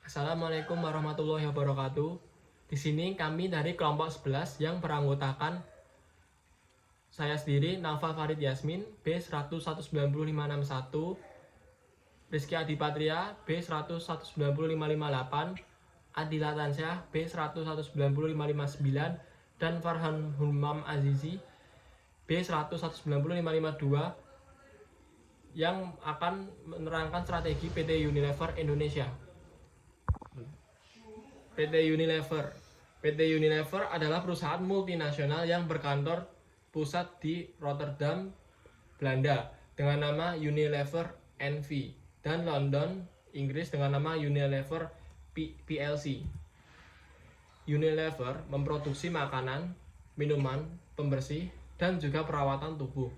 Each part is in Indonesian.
Assalamualaikum warahmatullahi wabarakatuh. Di sini kami dari kelompok 11 yang beranggotakan saya sendiri, Naufal Farid Yasmin, B100190561, Rizky Adipatria, B100190558, Adila Tansyah, B100190559, dan Farhan Humam Azizi, B100190552, yang akan menerangkan strategi PT Unilever Indonesia. PT Unilever. PT Unilever adalah perusahaan multinasional yang berkantor pusat di Rotterdam, Belanda dengan nama Unilever NV dan London, Inggris dengan nama Unilever PLC. Unilever memproduksi makanan, minuman, pembersih, dan juga perawatan tubuh.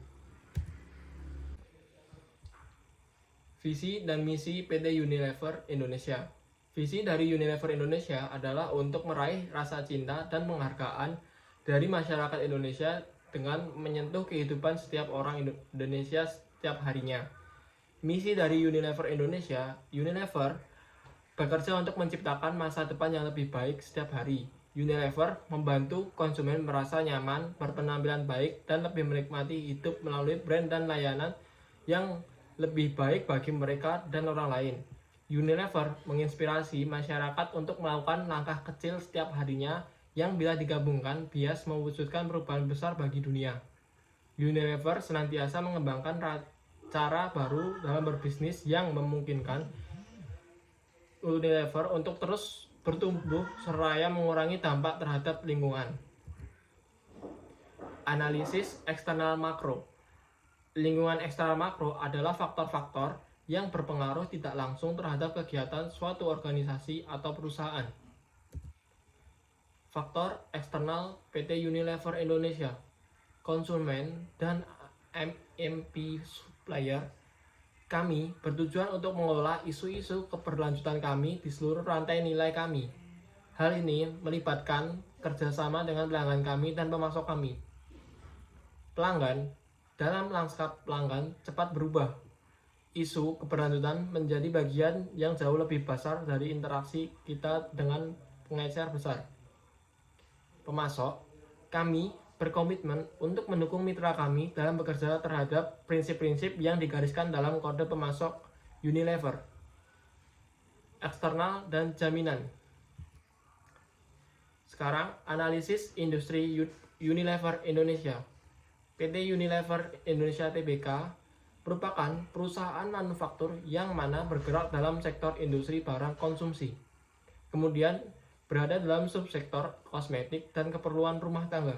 Visi dan misi PT Unilever Indonesia. Visi dari Unilever Indonesia adalah untuk meraih rasa cinta dan penghargaan dari masyarakat Indonesia dengan menyentuh kehidupan setiap orang Indonesia setiap harinya. Misi dari Unilever Indonesia, Unilever bekerja untuk menciptakan masa depan yang lebih baik setiap hari. Unilever membantu konsumen merasa nyaman, berpenampilan baik, dan lebih menikmati hidup melalui brand dan layanan yang lebih baik bagi mereka dan orang lain. Unilever menginspirasi masyarakat untuk melakukan langkah kecil setiap harinya yang bila digabungkan bias mewujudkan perubahan besar bagi dunia. Unilever senantiasa mengembangkan cara baru dalam berbisnis yang memungkinkan Unilever untuk terus bertumbuh seraya mengurangi dampak terhadap lingkungan. Analisis eksternal makro. Lingkungan eksternal makro adalah faktor-faktor yang berpengaruh tidak langsung terhadap kegiatan suatu organisasi atau perusahaan. Faktor eksternal PT Unilever Indonesia, konsumen, dan MNP supplier. Kami bertujuan untuk mengelola isu-isu keberlanjutan kami di seluruh rantai nilai kami. Hal ini melibatkan kerjasama dengan pelanggan kami dan pemasok kami. Pelanggan, dalam lanskap pelanggan cepat berubah. Isu keberlanjutan menjadi bagian yang jauh lebih besar dari interaksi kita dengan pengecer besar. Pemasok, kami berkomitmen untuk mendukung mitra kami dalam bekerja terhadap prinsip-prinsip yang digariskan dalam kode pemasok Unilever. Eksternal dan jaminan. Sekarang, analisis industri Unilever Indonesia. PT Unilever Indonesia Tbk merupakan perusahaan manufaktur yang mana bergerak dalam sektor industri barang konsumsi. Kemudian berada dalam subsektor kosmetik dan keperluan rumah tangga.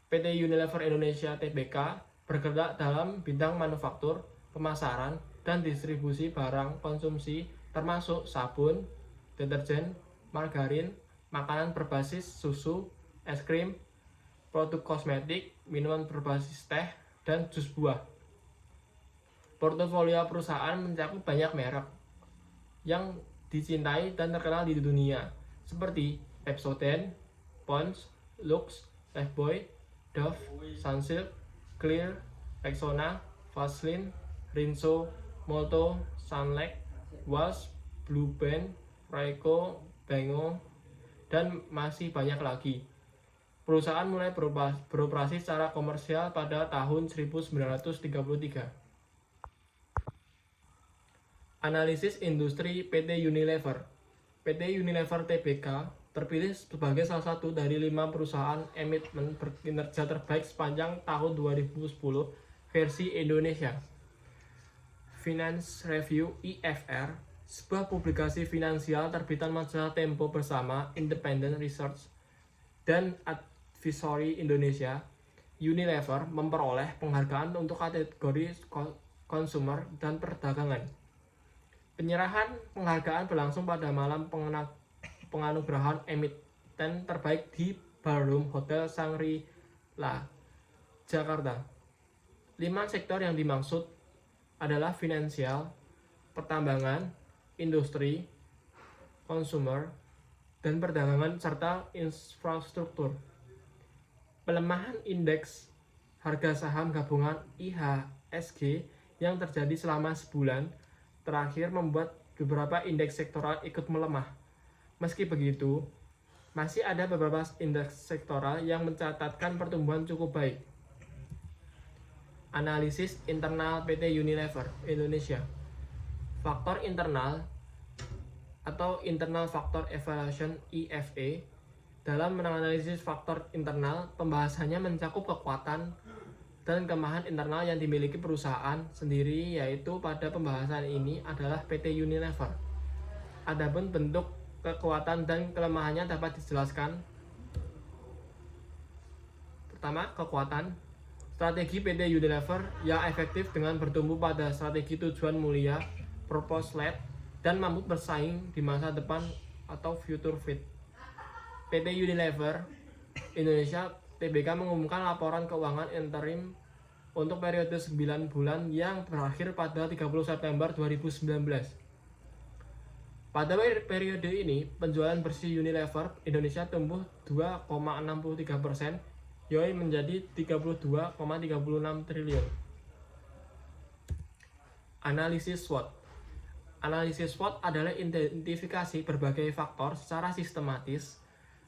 PT Unilever Indonesia Tbk bergerak dalam bidang manufaktur, pemasaran, dan distribusi barang konsumsi termasuk sabun, deterjen, margarin, makanan berbasis susu, es krim, produk kosmetik, minuman berbasis teh, dan jus buah. Portofolio perusahaan mencakup banyak merek yang dicintai dan terkenal di dunia, seperti Pepsodent, Pond's, Lux, Lifebuoy, Dove, Sunsilk, Clear, Rexona, Vaseline, Rinso, Molto, Sunlight, Wash, Blue Band, Rayco, Bango, dan masih banyak lagi. Perusahaan mulai beroperasi secara komersial pada tahun 1933. Analisis industri PT Unilever. PT Unilever Tbk terpilih sebagai salah satu dari 5 perusahaan emiten berkinerja terbaik sepanjang tahun 2010 versi Indonesia. Finance Review IFR, sebuah publikasi finansial terbitan majalah Tempo bersama Independent Research dan Advisory Indonesia. Unilever memperoleh penghargaan untuk kategori consumer dan perdagangan. Penyerahan penghargaan berlangsung pada malam penganugerahan emiten terbaik di Ballroom Hotel Shangri-La, Jakarta. 5 sektor yang dimaksud adalah finansial, pertambangan, industri, consumer, dan perdagangan serta infrastruktur. Pelemahan indeks harga saham gabungan IHSG yang terjadi selama sebulan terakhir membuat beberapa indeks sektoral ikut melemah. Meski begitu, masih ada beberapa indeks sektoral yang mencatatkan pertumbuhan cukup baik. Analisis internal PT Unilever Indonesia. Faktor internal atau Internal Factor Evaluation (IFE). Dalam menganalisis faktor internal, pembahasannya mencakup kekuatan dan kelemahan internal yang dimiliki perusahaan sendiri, yaitu pada pembahasan ini adalah PT Unilever. Adapun bentuk kekuatan dan kelemahannya dapat dijelaskan. Pertama, kekuatan. Strategi PT Unilever yang efektif dengan bertumbuh pada strategi tujuan mulia, purpose-led, dan mampu bersaing di masa depan atau future fit. PT Unilever Indonesia Tbk mengumumkan laporan keuangan interim untuk periode 9 bulan yang berakhir pada 30 September 2019. Pada periode ini, penjualan bersih Unilever Indonesia tumbuh 2,63%, yaitu menjadi 32,36 triliun. Analisis SWOT. Analisis SWOT adalah identifikasi berbagai faktor secara sistematis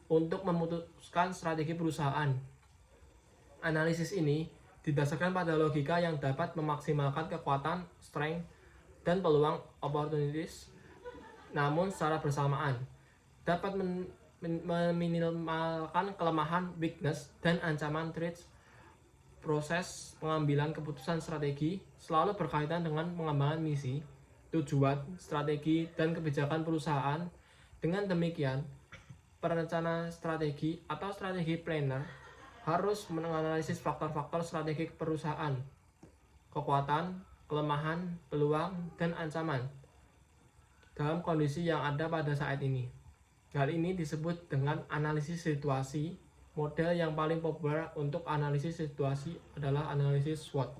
untuk memutuskan strategi perusahaan. Analisis ini didasarkan pada logika yang dapat memaksimalkan kekuatan, strength, dan peluang opportunities, namun secara bersamaan dapat meminimalkan kelemahan, weakness, dan ancaman threats. Proses pengambilan keputusan strategi selalu berkaitan dengan pengembangan misi, tujuan, strategi, dan kebijakan perusahaan. Dengan demikian, perencana strategi atau strategi planner harus menganalisis faktor-faktor strategi perusahaan, kekuatan, kelemahan, peluang, dan ancaman dalam kondisi yang ada pada saat ini. Hal ini disebut dengan analisis situasi. Model yang paling populer untuk analisis situasi adalah analisis SWOT.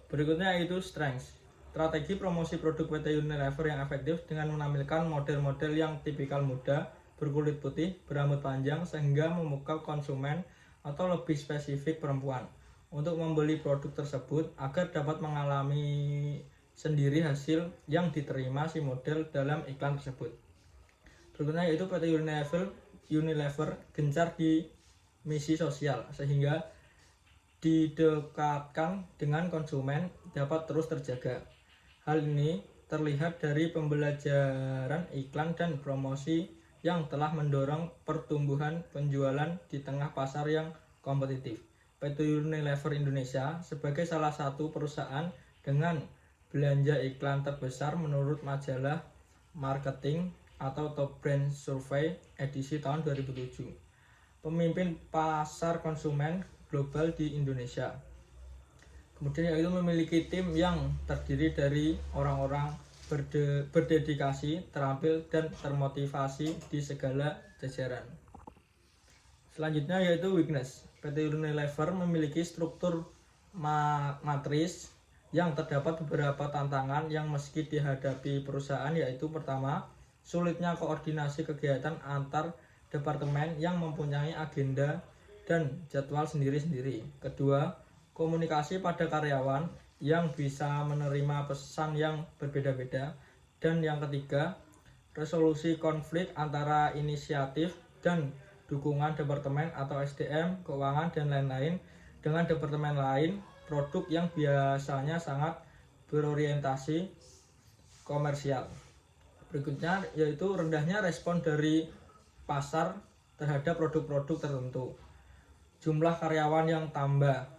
Berikutnya yaitu strengths. Strategi promosi produk PT Unilever yang efektif dengan menampilkan model-model yang tipikal muda, berkulit putih, berambut panjang, sehingga memukau konsumen atau lebih spesifik perempuan untuk membeli produk tersebut agar dapat mengalami sendiri hasil yang diterima si model dalam iklan tersebut. Berikutnya yaitu PT Unilever gencar di misi sosial sehingga didekatkan dengan konsumen dapat terus terjaga. Hal ini terlihat dari pembelajaran iklan dan promosi yang telah mendorong pertumbuhan penjualan di tengah pasar yang kompetitif. PT Unilever Indonesia sebagai salah satu perusahaan dengan belanja iklan terbesar menurut majalah marketing atau Top Brand Survey edisi tahun 2007. Pemimpin pasar konsumen global di Indonesia. Kemudian yaitu memiliki tim yang terdiri dari orang-orang berdedikasi, terampil, dan termotivasi di segala jajaran. Selanjutnya yaitu weakness. PT Unilever memiliki struktur matris yang terdapat beberapa tantangan yang meski dihadapi perusahaan, yaitu pertama, sulitnya koordinasi kegiatan antar departemen yang mempunyai agenda dan jadwal sendiri-sendiri. Kedua, komunikasi pada karyawan yang bisa menerima pesan yang berbeda-beda. Dan yang ketiga, resolusi konflik antara inisiatif dan dukungan departemen atau SDM, keuangan, dan lain-lain dengan departemen lain produk yang biasanya sangat berorientasi komersial. Berikutnya yaitu rendahnya respon dari pasar terhadap produk-produk tertentu. Jumlah karyawan yang tambah,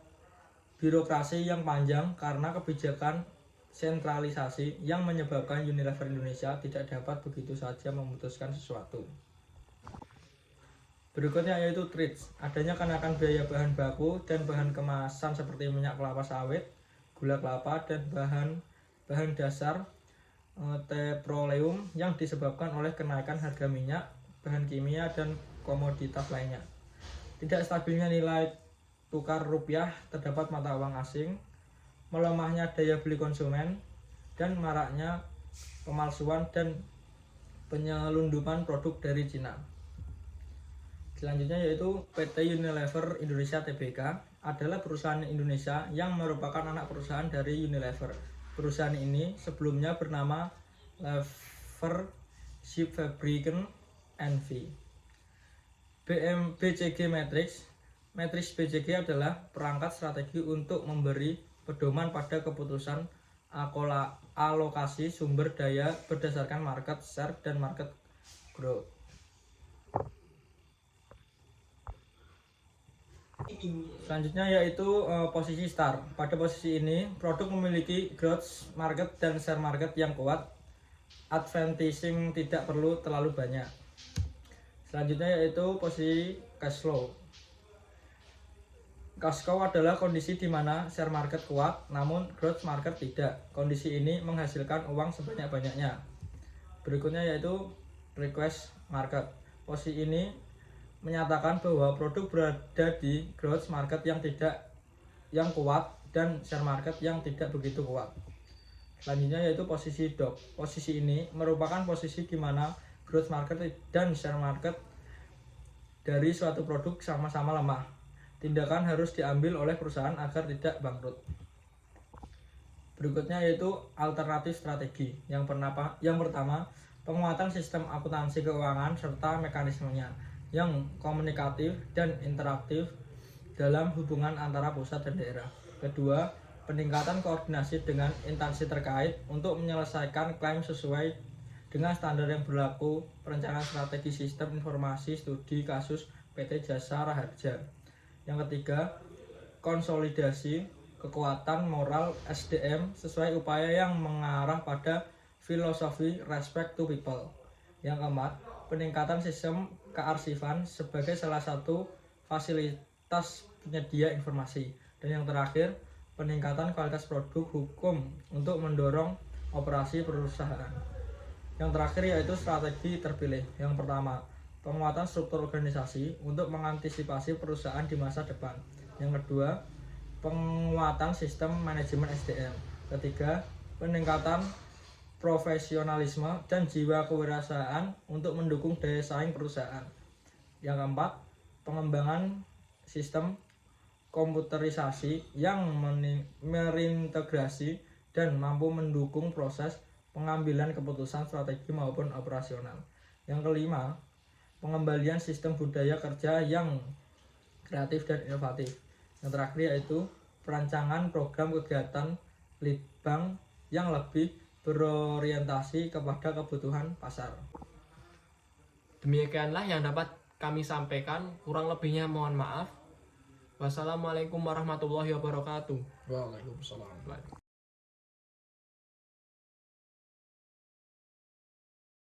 birokrasi yang panjang karena kebijakan sentralisasi yang menyebabkan Unilever Indonesia tidak dapat begitu saja memutuskan sesuatu. Berikutnya yaitu threats, adanya kenaikan biaya bahan baku dan bahan kemasan seperti minyak kelapa sawit, gula kelapa, dan bahan dasar petroleum yang disebabkan oleh kenaikan harga minyak, bahan kimia, dan komoditas lainnya. Tidak stabilnya nilai tukar rupiah terdapat mata uang asing, melemahnya daya beli konsumen, dan maraknya pemalsuan dan penyelundupan produk dari Cina. Selanjutnya yaitu PT Unilever Indonesia Tbk adalah perusahaan Indonesia yang merupakan anak perusahaan dari Unilever. Perusahaan ini sebelumnya bernama Lever Shipfabriken NV. BCG Matrix. Matrix BCG adalah perangkat strategi untuk memberi pedoman pada keputusan alokasi sumber daya berdasarkan market share dan market growth. Selanjutnya yaitu posisi start. Pada posisi ini, produk memiliki growth market dan share market yang kuat. Advertising tidak perlu terlalu banyak. Selanjutnya yaitu posisi cash flow. Cash flow adalah kondisi di mana share market kuat, namun growth market tidak. Kondisi ini menghasilkan uang sebanyak-banyaknya. Berikutnya yaitu request market. Posisi ini menyatakan bahwa produk berada di growth market yang kuat dan share market yang tidak begitu kuat. Selanjutnya yaitu posisi dog. Posisi ini merupakan posisi di mana growth market dan share market dari suatu produk sama-sama lemah. Tindakan harus diambil oleh perusahaan agar tidak bangkrut. Berikutnya yaitu alternatif strategi. Yang pertama, penguatan sistem akuntansi keuangan serta mekanismenya yang komunikatif dan interaktif dalam hubungan antara pusat dan daerah. Kedua, peningkatan koordinasi dengan instansi terkait untuk menyelesaikan klaim sesuai dengan standar yang berlaku, perencanaan strategi sistem informasi studi kasus PT Jasa Raharja. Yang ketiga, konsolidasi kekuatan moral SDM sesuai upaya yang mengarah pada filosofi respect to people. Yang keempat, peningkatan sistem kearsifan sebagai salah satu fasilitas penyedia informasi. Dan yang terakhir, peningkatan kualitas produk hukum untuk mendorong operasi perusahaan. Yang terakhir yaitu strategi terpilih. Yang pertama, penguatan struktur organisasi untuk mengantisipasi perusahaan di masa depan. Yang kedua, penguatan sistem manajemen SDM. Ketiga, peningkatan profesionalisme dan jiwa kewirausahaan untuk mendukung daya saing perusahaan. Yang keempat, pengembangan sistem komputerisasi yang merintegrasi dan mampu mendukung proses pengambilan keputusan strategi maupun operasional. Yang kelima, pengembalian sistem budaya kerja yang kreatif dan inovatif. Yang terakhir yaitu perancangan program kegiatan litbang yang lebih berorientasi kepada kebutuhan pasar. Demikianlah yang dapat kami sampaikan, kurang lebihnya mohon maaf. Wassalamualaikum warahmatullahi wabarakatuh. Waalaikumsalam.